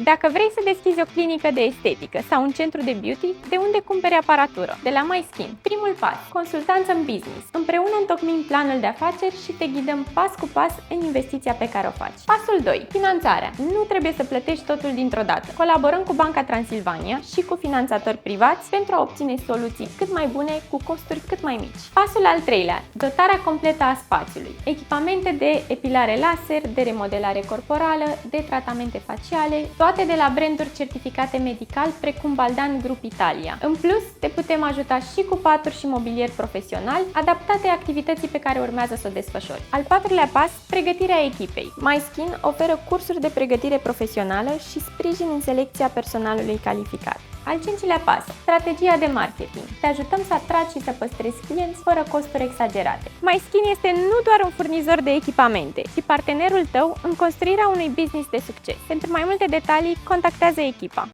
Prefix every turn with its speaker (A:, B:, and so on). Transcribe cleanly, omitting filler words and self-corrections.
A: Dacă vrei să deschizi o clinică de estetică sau un centru de beauty, de unde cumperi aparatură? De la MySkin. Primul pas. Consultanță în business. Împreună întocmim planul de afaceri și te ghidăm pas cu pas în investiția pe care o faci. Pasul 2. Finanțarea. Nu trebuie să plătești totul dintr-o dată. Colaborăm cu Banca Transilvania și cu finanțatori privați pentru a obține soluții cât mai bune cu costuri cât mai mici. Pasul al treilea. Dotarea completă a spațiului. Echipamente de epilare laser, de remodelare corporală, de tratamente faciale, toate de la branduri certificate medical precum Baldan Group Italia. În plus, te putem ajuta și cu paturi și mobilier profesional, adaptate activității pe care urmează să o desfășori. Al patrulea pas, pregătirea echipei. MySkin oferă cursuri de pregătire profesională și sprijin în selecția personalului calificat. Al cincilea pas, strategia de marketing. Te ajutăm să atragi și să păstrezi clienți fără costuri exagerate. MySkin este nu doar un furnizor de echipamente, ci partenerul tău în construirea unui business de succes. Pentru mai multe detalii, contactează echipa.